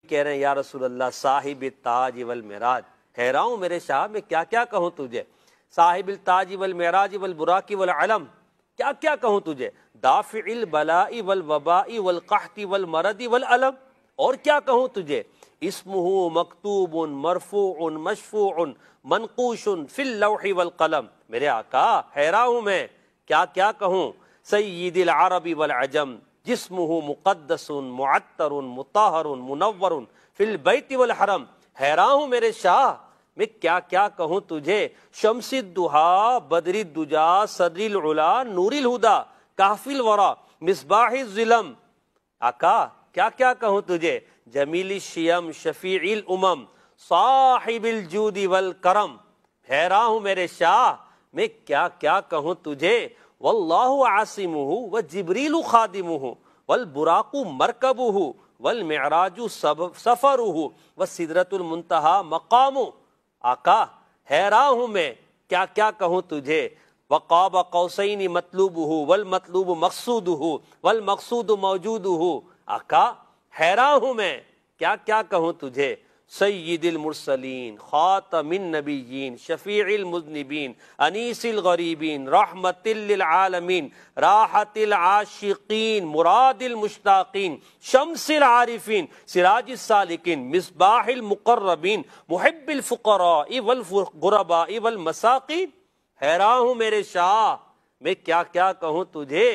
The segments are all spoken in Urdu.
کہہ رہے ہیں یا رسول اللہ صاحب التاج والمعراج، حیران ہوں میرے شاہ میں کیا کیا کہوں تجھے، صاحب التاج والمعراج والبراق والعلم، کیا کیا کہوں تجھے، دافع البلاء والوباء والقحط والمرض والالم، اور کیا کہوں تجھے، اسمہ مکتوب مرفوع مشفوع منقوش فی اللوح والقلم، میرے آقا حیران ہوں میں کیا کیا کہوں، سید العرب والعجم، جسمہ مقدس معطر مطہر منور فی البیت والحرم، حیران ہوں میرے شاہ میں کیا کیا کہوں تجھے، شمس الضحیٰ بدر الدجا صدر العلا نور الہدا کافی الورا مصباح الظلم، آقا کیا کیا کہوں تجھے، جمیل الشیم شفیع الامم صاحب الجود والکرم، حیران ہوں میرے شاہ میں کیا کیا کہوں تجھے، واللہ عاصمہ وجبریل خادمہ والبراق مرکبہ والمعراج سفرہ والسدرۃ المنتہی مقامہ، آقا حیران ہوں میں کیا کیا کہوں تجھے، وقاب قوسین مطلوبہ والمطلوب مقصودہ والمقصود موجودہ، آقا حیران ہوں میں کیا کیا کہوں تجھے، سید المرسلین خاتم النبیین شفیع المذنبین انیس الغریبین رحمت للعالمین راحت العاشقین مراد المشتاقین شمس العارفین سراج السالکین مصباح المقربین محب الفقراء والغرباء والمساکین، حیران ہوں میرے شاہ میں کیا کیا کہوں تجھے،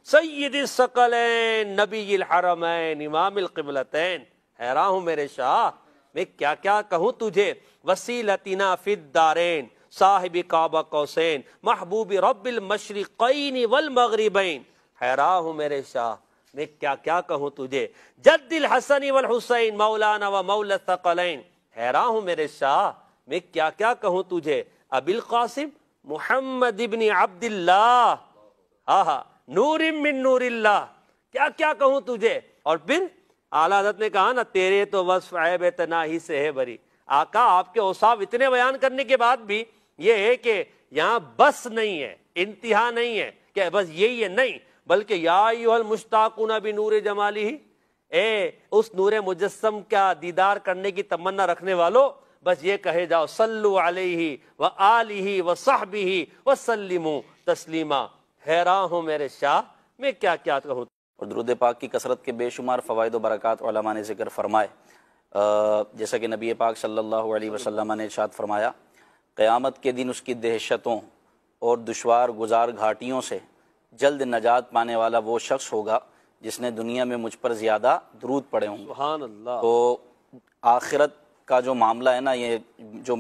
سید الثقلین نبی الحرمین امام القبلتین، حیران ہوں میرے شاہ میں کیا کیا کہوں تجھے، وسیلتنا فی الدارین صاحب کعبہ قوسین محبوب رب المشرقین والمغربین، حیران ہوں میرے شاہ میں کیا کیا کہوں تجھے، جد الحسن والحسین مولانا و مولا الثقلین، حیران ہوں میرے شاہ میں کیا کیا کہوں تجھے، ابی القاسم محمد ابن عبداللہ نور من نور اللہ، کیا کیا کہوں تجھے، اور پھر اعلیٰ حضرت نے کہا نا تیرے تو وصف عیب تناہی سے ہے بری، آقا آپ کے اوصاف اتنے بیان کرنے کے بعد بھی یہ ہے کہ یہاں بس نہیں ہے، انتہا نہیں ہے کہ بس یہی ہے، نہیں بلکہ یا ایھا المشتاقون بنور جمالہ، اے اس نور مجسم کا دیدار کرنے کی تمنا رکھنے والو بس یہ کہے جاؤ صلو علیہ وآلہ وصحبہ وسلموا تسلیما، حیران ہوں میرے شاہ میں کیا کیا کہوں۔ اور درود پاک کی کثرت کے بے شمار فوائد و برکات علماء نے ذکر فرمائے، جیسا کہ نبی پاک صلی اللہ علیہ وسلم نے ارشاد فرمایا، قیامت کے دن اس کی دہشتوں اور دشوار گزار گھاٹیوں سے جلد نجات پانے والا وہ شخص ہوگا جس نے دنیا میں مجھ پر زیادہ درود پڑھے ہوں گے۔ سبحان اللہ۔ تو آخرت کا جو معاملہ ہے نا، یہ جو